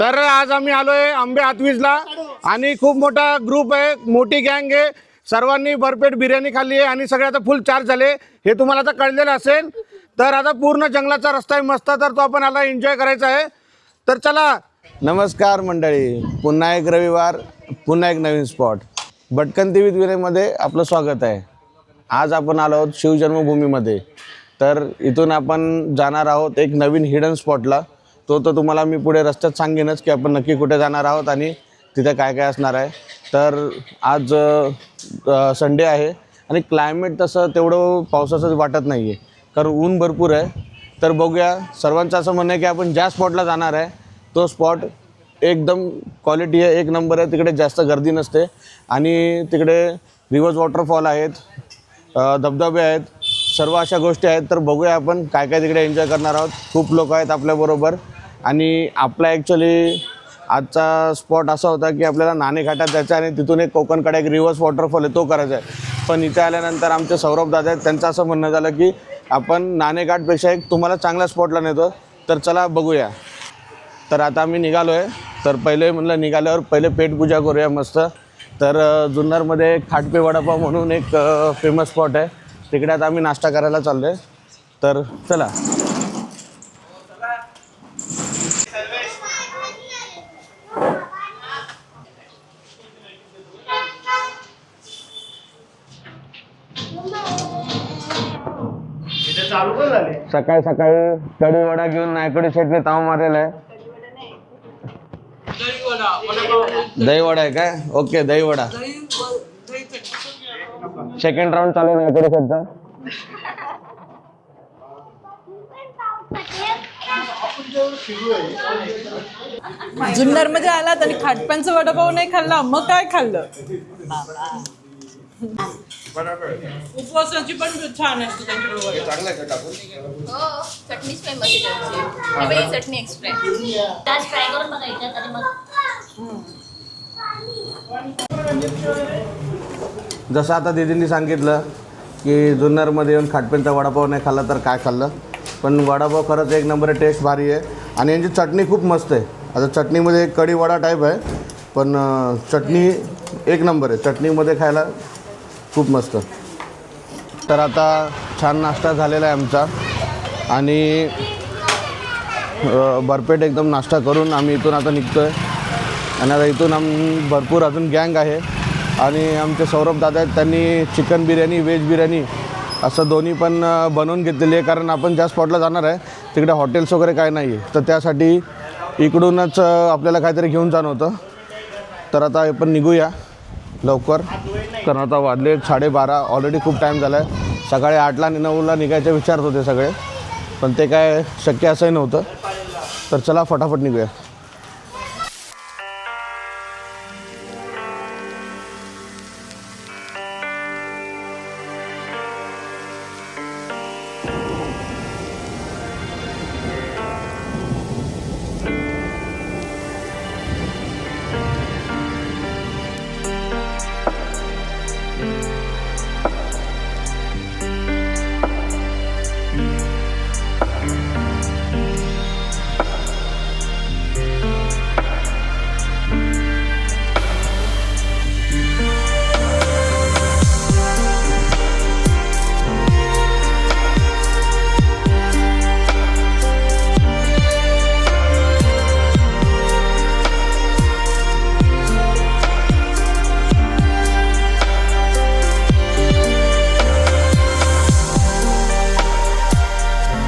तर आज आम्ही आलोय आंबे हातवीजला आणि खूप मोठा ग्रुप आहे, मोठी गँग आहे. सर्वांनी भरपेट बिर्याणी खाल्ली आहे आणि सगळे आता फुल चार्ज झाले, हे तुम्हाला आता कळलेलं असेल. तर आता पूर्ण जंगलाचा रस्ता आहे मस्त, तर तो आपण आता एन्जॉय करायचा आहे. तर चला. नमस्कार मंडळी, पुन्हा एक रविवार, पुन्हा एक नवीन स्पॉट भटकंती विथ विनयमध्ये आपलं स्वागत आहे. आज आपण आलो आहोत शिवजन्मभूमीमध्ये. तर इथून आपण जाणार आहोत एक नवीन हिडन स्पॉटला. तो तर तुम्हाला मी पुढे रस्त्यात सांगेनच की आपण नक्की कुठे जाणार आहोत आणि तिथे काय काय असणार आहे. तर आज संडे आहे आणि क्लायमेट तसं तेवढं पावसाचं वाटत नाही आहे, कारण ऊन भरपूर आहे. तर बघूया, सर्वांचं असं म्हणणं आहे की आपण ज्या स्पॉटला जाणार आहे तो स्पॉट एकदम क्वालिटी आहे, एक नंबर आहे. तिकडे जास्त गर्दी नसते आणि तिकडे रिव्हर्स वॉटरफॉल आहेत, धबधबे आहेत, सर्व अशा गोष्टी आहेत. तर बघूया आपण काय काय तिकडे एन्जॉय करणार आहोत. खूप लोक आहेत आपल्याबरोबर आणि आपला ॲक्च्युली आजचा स्पॉट असा होता की आपल्याला नाणेघाटात जायचं आणि तिथून एक कोकणकडे एक रिव्हर्स वॉटरफॉल आहे तो करायचा आहे. पण इथे आल्यानंतर आमचे सौरभ दादा आहेत, त्यांचं असं म्हणणं झालं की आपण नाणेघाटपेक्षा एक तुम्हाला चांगल्या स्पॉटला नेतो. तर चला बघूया. तर आता आम्ही निघालो आहे. तर पहिले म्हणलं निघाल्यावर पहिले पेटपूजा करूया मस्त. तर जुन्नरमध्ये खाटपे वडापाव म्हणून एक फेमस स्पॉट आहे, तिकडे आता आम्ही नाश्ता करायला चाललो आहे. तर चला. सकाळी सकाळी कढी वडा घेऊन नायकोडी शेटने ताव मारलेला आहे. दही वडा आहे काय? ओके, दही वडा. सेकंड राऊंड चालू आहे नायकोडी शेटचा. जुन्नर मध्ये आलात आणि खाटप्यांचं वडापाव नाही खाल्ला, मग काय खाल्लं? उपवासाची पण छान असते त्यांच्याबरोबर. हो, चटणीच फेमस आहे त्यांची. ही चटणी एक्स्ट्रा आहे. त्याच फ्राय करून बघायच्यात आणि मग जसं आता दीदींनी सांगितलं की जुन्नरमध्ये येऊन खाटपेंचा वडापाव नाही खाल्ला तर काय खाल्लं. पण वडापाव खरंच एक नंबर आहे, टेस्ट भारी आहे आणि यांची चटणी खूप मस्त आहे. आता चटणीमध्ये एक कढी वडा टाईप आहे, पण चटणी एक नंबर आहे, चटणीमध्ये खायला खूप मस्त. तर आता छान नाश्ता झालेला आहे आमचा आणि भरपेट एकदम नाश्ता करून आम्ही इथून आता निघतो आहे. आणि आता इथून भरपूर अजून गँग आहे आणि आमचे सौरभ दादा आहेत, त्यांनी चिकन बिर्याणी, व्हेज बिर्याणी असं दोन्ही पण बनवून घेतलेली आहे. कारण आपण ज्या स्पॉटला जाणार आहे तिकडे हॉटेल्स वगैरे काय नाही आहे, तर त्यासाठी इकडूनच आपल्याला काहीतरी घेऊन जाणं होतं. तर आता आपण निघूया लवकर, कारण आता वाजले 12:30. ऑलरेडी खूप टाईम झाला आहे. सकाळी 8ला आणि 9ला निघायचे विचारत होते सगळे, पण ते काय शक्य असंही नव्हतं. तर चला फटाफट निघूया.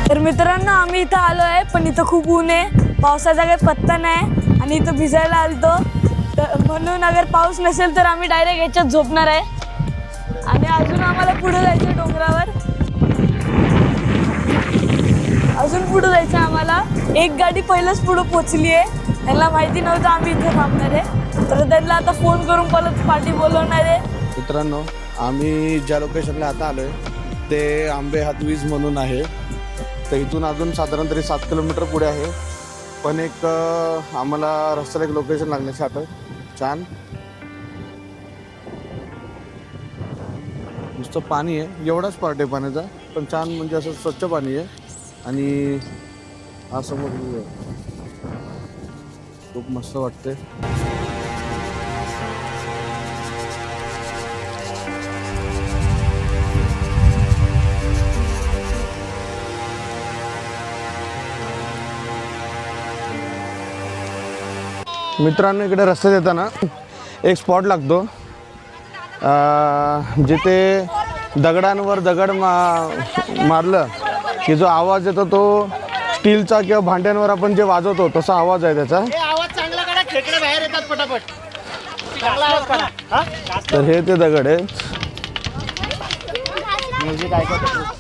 तर मित्रांनो, आम्ही इथं आलो आहे, पण इथं खूप ऊन आहे, पावसाचा काही पत्ता नाही आणि इथं भिजायला आलतो. तर म्हणून अगर पाऊस नसेल तर आम्ही डायरेक्ट याच्यात झोपणार आहे. आणि अजून आम्हाला पुढे जायचं डोंगरावर, अजून पुढे जायचं आम्हाला. एक गाडी पहिलंच पुढं पोचली आहे, त्यांना माहिती नव्हतं आम्ही इथे थांबणार आहे, तर त्यांना आता फोन करून परत पार्टी बोलवणार आहे. मित्रांनो, आम्ही ज्या लोकेशनला आता आलो आहे ते आंबे हातवीज म्हणून आहे. तर इथून अजून साधारण तरी 7 किलोमीटर पुढे आहे. पण एक आम्हाला रस्त्याला एक लोकेशन लागण्याची आता छान नुसतं पाणी आहे, एवढाच पार्ट आहे पाण्याचा, पण छान म्हणजे असं स्वच्छ पाणी आहे. आणि हा समोर खूप मस्त वाटते. मित्रांनो, इकडे रस्त्यात येताना एक स्पॉट लागतो जिथे दगडांवर दगड मारलं की जो आवाज येतो तो स्टीलचा किंवा भांड्यांवर आपण जे वाजवतो तसा आवाज आहे त्याचा. आवाज चांगला काढा, खेकडे बाहेर येतात पटापट. चांगला आवाज काढा. तर हे ते दगड आहे. म्युझिक ऐकत ये.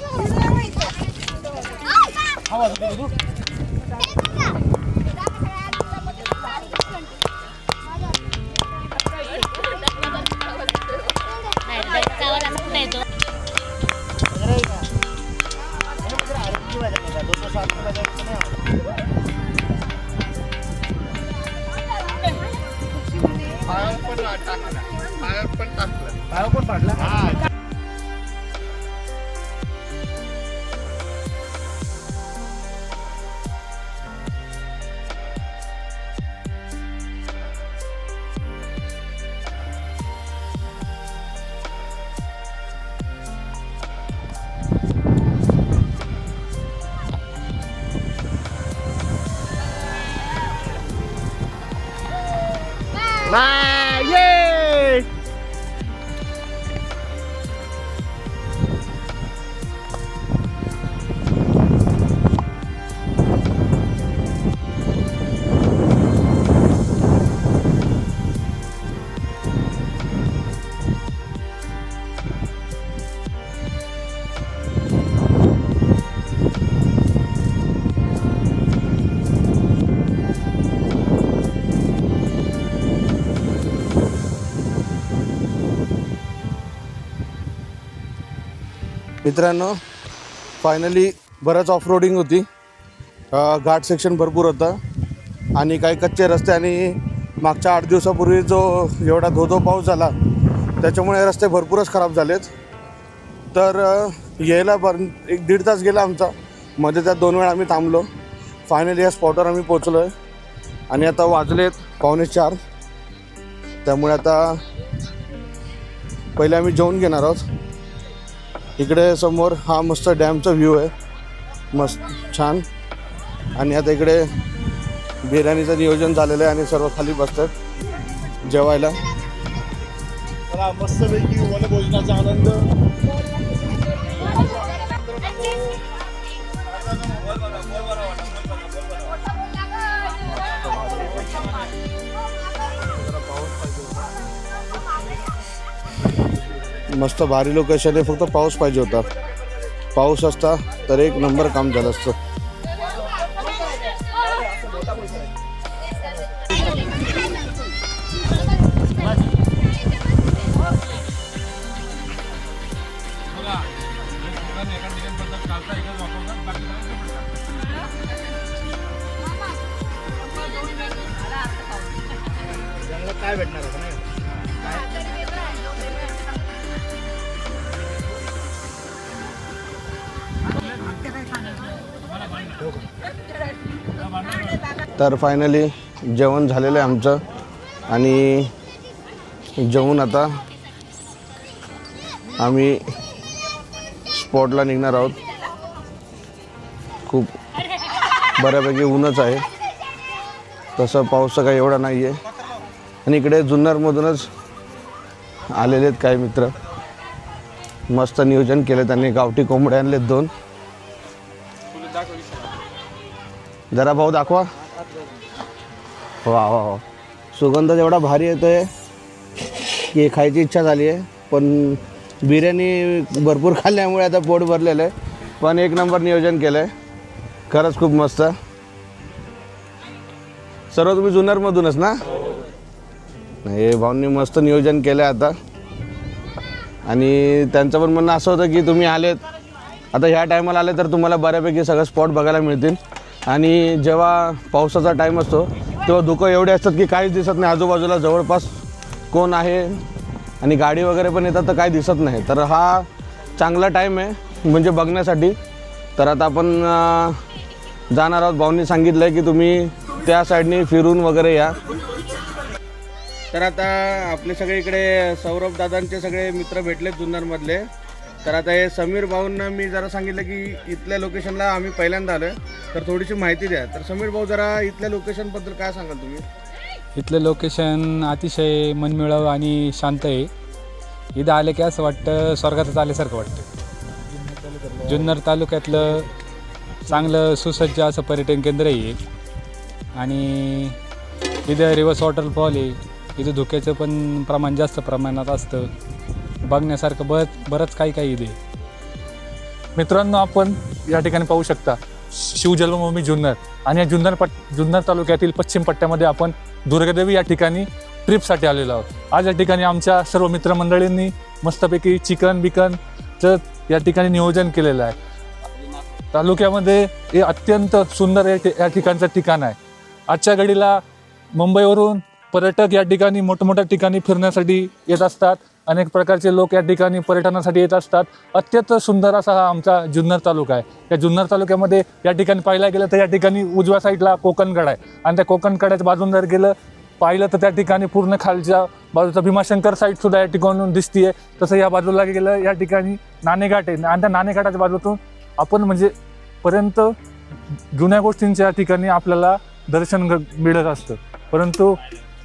मित्रांनो, फायनली बरंच ऑफ रोडिंग होती. घाट सेक्शन भरपूर होतं आणि काही कच्चे रस्ते आणि मागच्या 8 दिवसापूर्वी जो एवढा धोधो पाऊस झाला त्याच्यामुळे रस्ते भरपूरच खराब झालेत. तर यायला 1-1.5 तास गेला आमचा. मध्ये त्यात 2 वेळा आम्ही थांबलो. फायनली या स्पॉटवर आम्ही पोचलो आहे आणि आता वाजलेत 3:45. त्यामुळे आता पहिले आम्ही जेवून घेणार आहोत. इकडे समोर हा मस्त डॅमचा व्ह्यू आहे, मस्त छान. आणि आता इकडे बिर्याणीचं नियोजन झालेलं आहे आणि सर्व खाली बसतात जेवायला. मस्तपैकी वनभोजनाचा आनंद. मस्त भारी लोकेशन आहे, फक्त पाऊस पाहिजे होता. पाऊस असता तर एक नंबर काम झालं असतं. काय भेटणार होतं नाही. तर फायनली जेवण झालेलं आहे आमचं आणि जेवून आता आम्ही स्पॉटला निघणार आहोत. खूप बऱ्यापैकी ऊनच आहे, तसं पाऊसचं काही एवढा नाही आहे. आणि इकडे जुन्नरमधूनच आलेले आहेत काही मित्र. मस्त नियोजन केलं त्यांनी. गावठी कोंबडे आणलेत 2. जरा भाऊ दाखवा. वा वा वा, सुगंध एवढा भारी येतोय की खायची इच्छा झाली आहे. पण बिर्याणी भरपूर खाल्ल्यामुळे आता पोट भरलेलं आहे. पण एक नंबर नियोजन केलं आहे, खरंच खूप मस्त. सर्व तुम्ही जुन्नरमधूनच ना? नाही, भाऊंनी मस्त नियोजन केलं आहे आता. आणि त्यांचं पण म्हणणं असं होतं की तुम्ही आलेत आता ह्या टायमाला आले तर तुम्हाला बऱ्यापैकी सगळं स्पॉट बघायला मिळतील. आणि जेव्हा पावसाचा टाईम असतो तेव्हा धुकं एवढे असतात की काहीच दिसत नाही आजूबाजूला जवळपास कोण आहे. आणि गाडी वगैरे पण येतात तर काही दिसत नाही. तर हा चांगला टाईम आहे म्हणजे बघण्यासाठी. तर आता आपण जाणार आहोत. भाऊंनी सांगितलं आहे की तुम्ही त्या साईडनी फिरून वगैरे या. तर आता आपले सगळे इकडे सौरभ दादांचे सगळे मित्र भेटले जुन्नरमधले. तर आता हे समीर भाऊंना मी जरा सांगितलं की इथल्या लोकेशनला आम्ही पहिल्यांदा आलो तर थोडीशी माहिती द्या. तर समीर भाऊ जरा इथल्या लोकेशनबद्दल काय सांगाल तुम्ही? इथलं लोकेशन अतिशय मनमिळावू आणि शांत आहे. इथं आले की असं वाटतं स्वर्गातच आल्यासारखं वाटतं. जुन्नर तालुक्यातलं चांगलं सुसज्ज असं पर्यटन केंद्र आहे आणि इथं रिव्हर्स वॉटरफॉल आहे. इथं धुक्याचं पण प्रमाण जास्त प्रमाणात असतं. बघण्यासारखं बरंच काही इथे. मित्रांनो, आपण या ठिकाणी पाहू शकता शिवजन्मभूमी जुन्नर आणि या जुन्नर तालुक्यातील पश्चिम पट्ट्यामध्ये आपण दुर्गादेवी या ठिकाणी ट्रिपसाठी आलेलो आहोत. आज या ठिकाणी आमच्या सर्व मित्रमंडळींनी मस्तपैकी चिकन या ठिकाणी नियोजन केलेलं आहे. तालुक्यामध्ये हे अत्यंत सुंदर या ठिकाणचं ठिकाण आहे. आजच्या घडीला मुंबईवरून पर्यटक या ठिकाणी मोठमोठ्या ठिकाणी फिरण्यासाठी येत असतात. अनेक प्रकारचे लोक या ठिकाणी पर्यटनासाठी येत असतात. अत्यंत सुंदर असा हा आमचा जुन्नर तालुका आहे. या जुन्नर तालुक्यामध्ये या ठिकाणी पाहायला गेलं तर या ठिकाणी उजव्या साईडला कोकणकडा आहे आणि त्या कोकणकड्याच्या बाजून जर पाहिलं तर त्या ठिकाणी पूर्ण खालच्या बाजूचा भीमाशंकर साईडसुद्धा या ठिकाणून दिसतीये. तसं या बाजूला गेलं या ठिकाणी नाणेघाट आहे आणि त्या नाणेघाटाच्या बाजूतून आपण म्हणजे पर्यंत जुन्या गोष्टींच्या या ठिकाणी आपल्याला दर्शन मिळत असतं. परंतु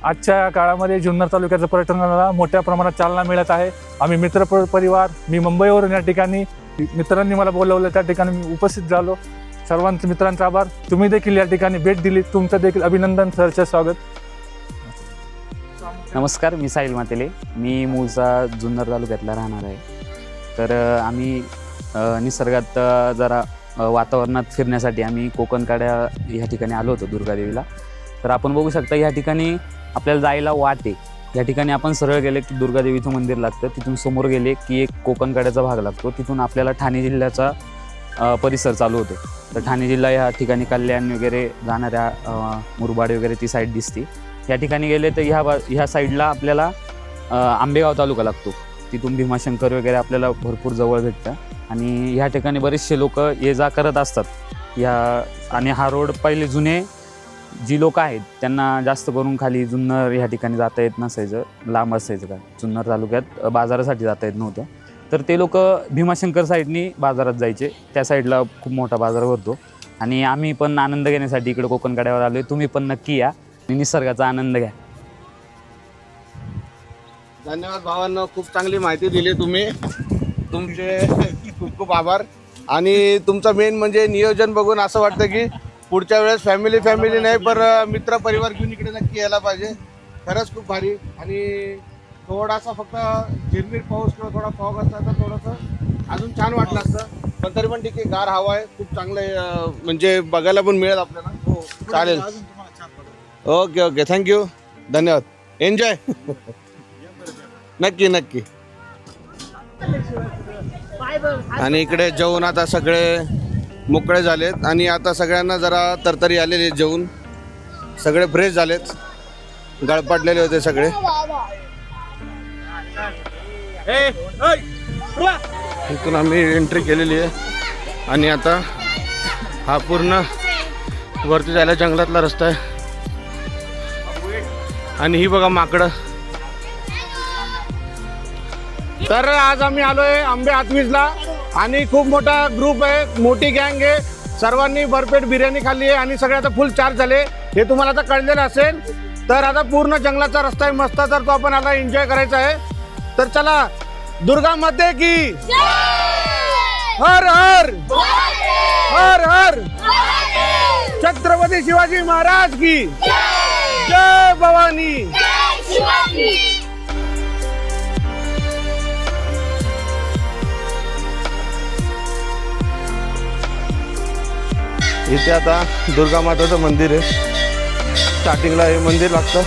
आजच्या काळामध्ये जुन्नर तालुक्याच्या पर्यटनाला मोठ्या प्रमाणात चालना मिळत आहे. आम्ही परिवार मी मुंबईवरून या ठिकाणी मित्रांनी मला बोलवलं त्या ठिकाणी मी उपस्थित झालो. सर्वांचं मित्रांचा आभार. तुम्ही देखील या ठिकाणी भेट दिली, तुमचं देखील अभिनंदन, सरचे स्वागत. नमस्कार, मी साहिल मातेले. मी मूळचा जुन्नर तालुक्यातला राहणार आहे. तर आम्ही निसर्गात जरा वातावरणात फिरण्यासाठी आम्ही कोकणकाड्या ह्या ठिकाणी आलो होतो दुर्गादेवीला. तर आपण बघू शकता ह्या ठिकाणी आपल्याला जायला वाट आहे. या ठिकाणी आपण सरळ गेले की दुर्गादेवीचं मंदिर लागतं. तिथून समोर गेले की एक कोकणकाड्याचा भाग लागतो. तिथून आपल्याला ठाणे जिल्ह्याचा परिसर चालू होतो. तर ठाणे जिल्हा या ठिकाणी कल्याण वगैरे जाणाऱ्या मुरबाड वगैरे ती साईड दिसते. या ठिकाणी गेले तर ह्या साईडला आपल्याला आंबेगाव तालुका लागतो. तिथून भीमाशंकर वगैरे आपल्याला भरपूर जवळ भेटतं आणि ह्या ठिकाणी बरेचसे लोक ये जा करत असतात. आणि हा रोड पहिले जुने जी लोक आहेत त्यांना जास्त करून खाली जुन्नर ह्या ठिकाणी जाता येत नसायचं, लांब असायचं. का जुन्नर तालुक्यात बाजारासाठी जाता येत नव्हतं. तर ते लोक भीमाशंकर साईडनी बाजारात जायचे. त्या साईडला खूप मोठा बाजार भरतो आणि आम्ही पण आनंद घेण्यासाठी इकडे कोकणकड्यावर आलो आहे. तुम्ही पण नक्की या आणि निसर्गाचा आनंद घ्या. धन्यवाद भावांनो, खूप चांगली माहिती दिली तुम्ही. तुमचे खूप खूप आभार. आणि तुमचं मेन म्हणजे नियोजन बघून असं वाटतं की पुढच्या वेळेस फॅमिली नाही पण मित्र परिवार घेऊन इकडे नक्की यायला पाहिजे. खरंच खूप भारी. आणि थोडासा फक्त झिरमीर पाऊस किंवा थोडा फॉग असता तर थोडंसं अजून छान वाटलं असतं. पण तरी पण ठीक आहे, गार हवा आहे, खूप चांगलं म्हणजे बघायला पण मिळेल आपल्याला. चालेल, ओके, थँक्यू, धन्यवाद. एन्जॉय. नक्की नक्की. आणि इकडे जेवून आता सगळे मोकळे झालेत आणि आता सगळ्यांना जरा तरतरी आलेली जेवून सगळे फ्रेश झालेत. गळपाटलेले होते सगळे. इथून आम्ही एंट्री केलेली आहे आणि आता हा पूर्ण वरती जायला जंगलातला रस्ता आहे. आणि ही बघा माकडं. तर आज आम्ही आलोय आंबे हातवीजला आणि खूप मोठा ग्रुप आहे, मोठी गँग आहे. सर्वांनी भरपेट बिर्याणी खाल्ली आहे आणि सगळे आता फुल चार्ज झाले, हे तुम्हाला आता कळलेलं असेल. तर आता पूर्ण जंगलाचा रस्ता आहे मस्त, तर तो आपण आता एन्जॉय करायचा आहे. तर चला, दुर्गा माते की हर हर हर हर, छत्रपती शिवाजी महाराज की जय भवानी. इथे आता दुर्गा माताचं मंदिर आहे. स्टार्टिंगला हे मंदिर लागतं.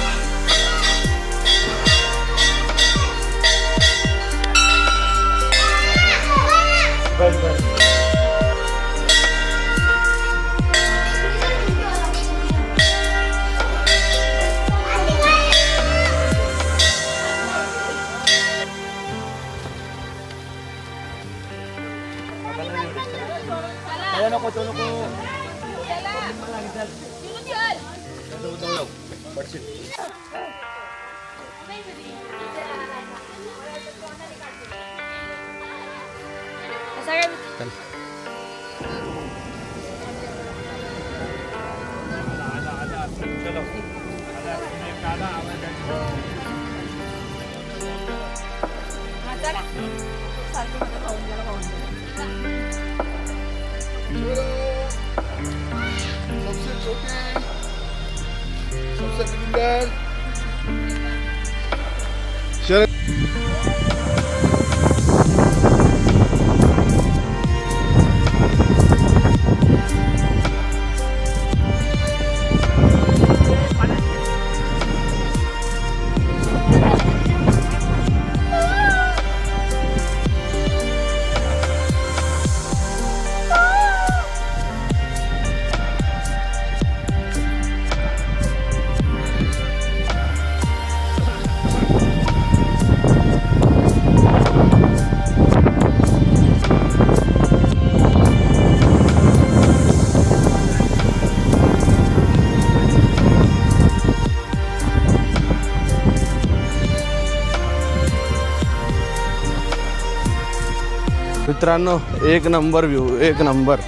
मित्रांनो, एक नंबर व्ह्यू, एक नंबर,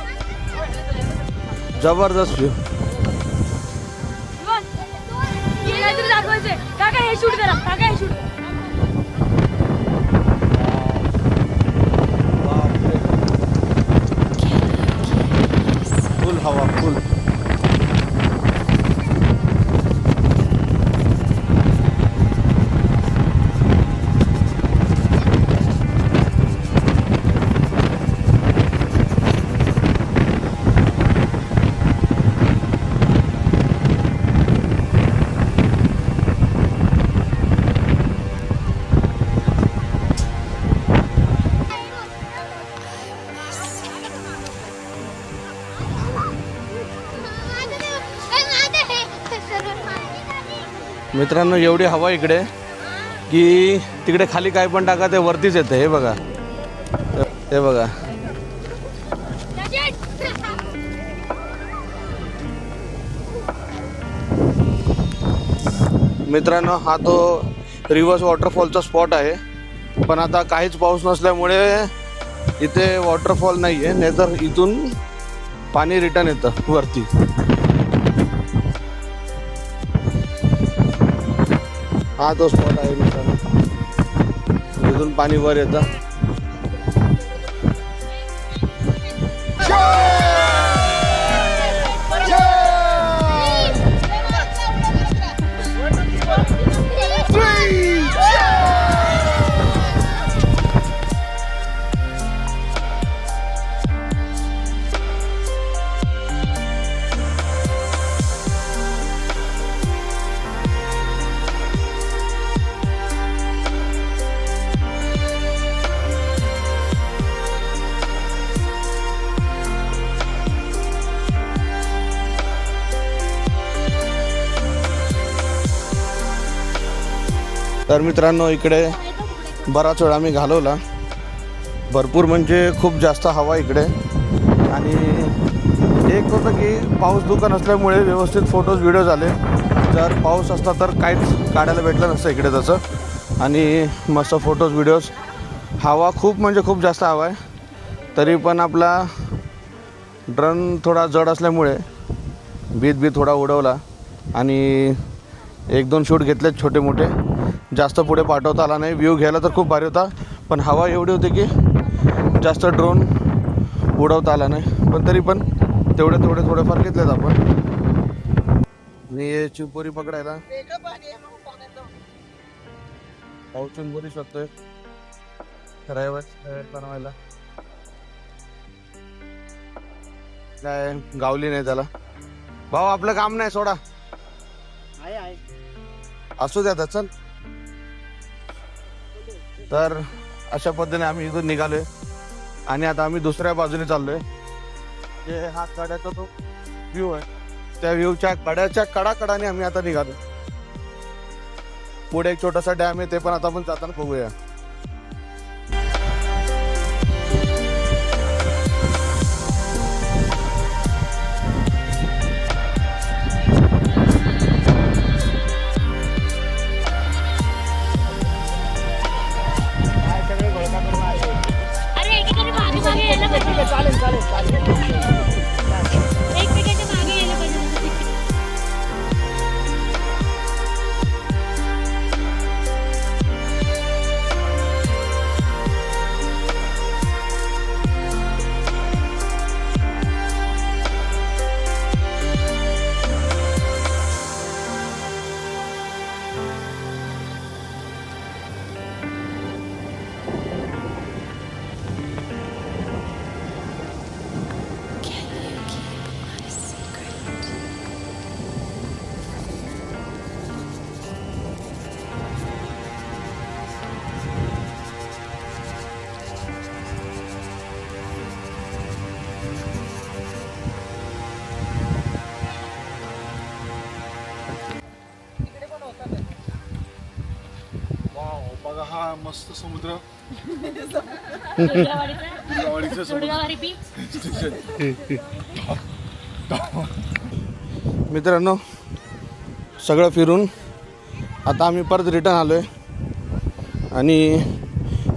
जबरदस्त व्ह्यू. काका हे शूट करा, काका हे शूट. फुल हवा, फुल. मित्रांनो, एवढी हवा इकडे की तिकडे खाली काय पण टाका ते वरतीच येते. हे बघा, हे बघा. मित्रांनो, हा तो रिव्हर्स वॉटरफॉलचा स्पॉट आहे. पण आता काहीच पाऊस नसल्यामुळे इथे वॉटरफॉल नाही आहे, नाहीतर इथून पाणी रिटर्न येतं वरती. हा तो स्पॉट आहे मित्रांनो, इथून पाणी वर येतं. तर मित्रांनो, इकडे बराच वेळ आम्ही घालवला. भरपूर म्हणजे खूप जास्त हवा इकडे. आणि एक होतं की पाऊस दुकान असल्यामुळे व्यवस्थित फोटोज व्हिडिओ झाले. जर पाऊस असता तर काहीच काढायला भेटलं नसतं इकडे तसं. आणि मस्त फोटोज व्हिडिओज. हवा खूप म्हणजे खूप जास्त हवा आहे. तरी पण आपला ड्रोन थोडा जड असल्यामुळे बीत थोडा उडवला आणि 1-2 शूट घेतलेत छोटे मोठे. जास्त पुढे पाठवता आला नाही. व्ह्यू घ्यायला तर खूप भारी होता, पण हवा एवढी होती की जास्त ड्रोन उडवता आला नाही. पण तरी पण तेवढे थोडेफार घेतलेत आपण. आणि हे चिंपोरी पकडायला पाऊस चिंपोरी शकतोय बनवायला. काय गावली नाही त्याला. भाऊ, आपलं काम नाही, सोडा. असू द्या चल. तर अशा पद्धतीने आम्ही इथून निघालोय आणि आता आम्ही दुसऱ्या बाजूने चाललोय. जे हा कड्याचा तो व्ह्यू आहे, त्या व्ह्यूच्या कड्याच्या कडाकडाने आम्ही आता निघालो. पुढे एक छोटासा डॅम आहे, ते पण आता आपण जाताना बघूया. बघा हा मस्त समुद्र मित्रांनो सगळं फिरून आता आम्ही परत रिटर्न आलो आहे आणि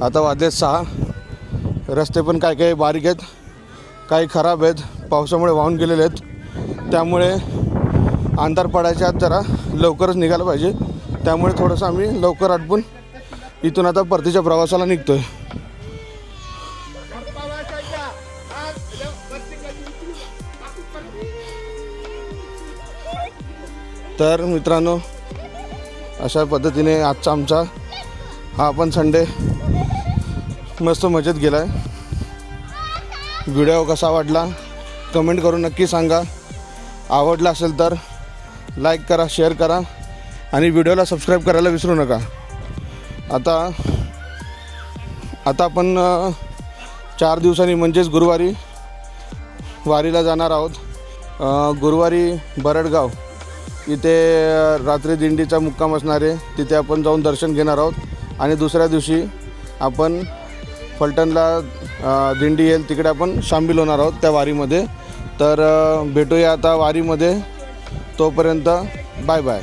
आता वाजले 6. रस्ते पण काय काही बारीक आहेत, काही खराब आहेत, पावसामुळे वाहून गेलेले आहेत. त्यामुळे अंधार पडायच्या आत जरा लवकरच निघायला पाहिजे. त्यामुळे थोडंसं आम्ही लवकर आटपून इथून आता परतीच्या प्रवासाला निघतोय. तर मित्रांनो अशा पद्धतीने आजचा आमचा हा पण संडे मस्त मजेत गेला आहे. व्हिडिओ कसा वाटला कमेंट करून नक्की सांगा. आवडला असेल तर लाईक करा, शेअर करा आणि व्हिडिओला सबस्क्राईब करायला विसरू नका. आता आपण 4 दिवसांनी म्हणजेच गुरुवारी वारीला जाणार आहोत. गुरुवारी बरडगाव इथे रात्री दिंडीचा मुक्काम असणार आहे, तिथे आपण जाऊन दर्शन घेणार आहोत. आणि दुसऱ्या दिवशी आपण फलटणला दिंडी येईल तिकडे आपण सामील होणार आहोत त्या वारीमध्ये. तर भेटूया आता वारीमध्ये. तोपर्यंत बाय बाय.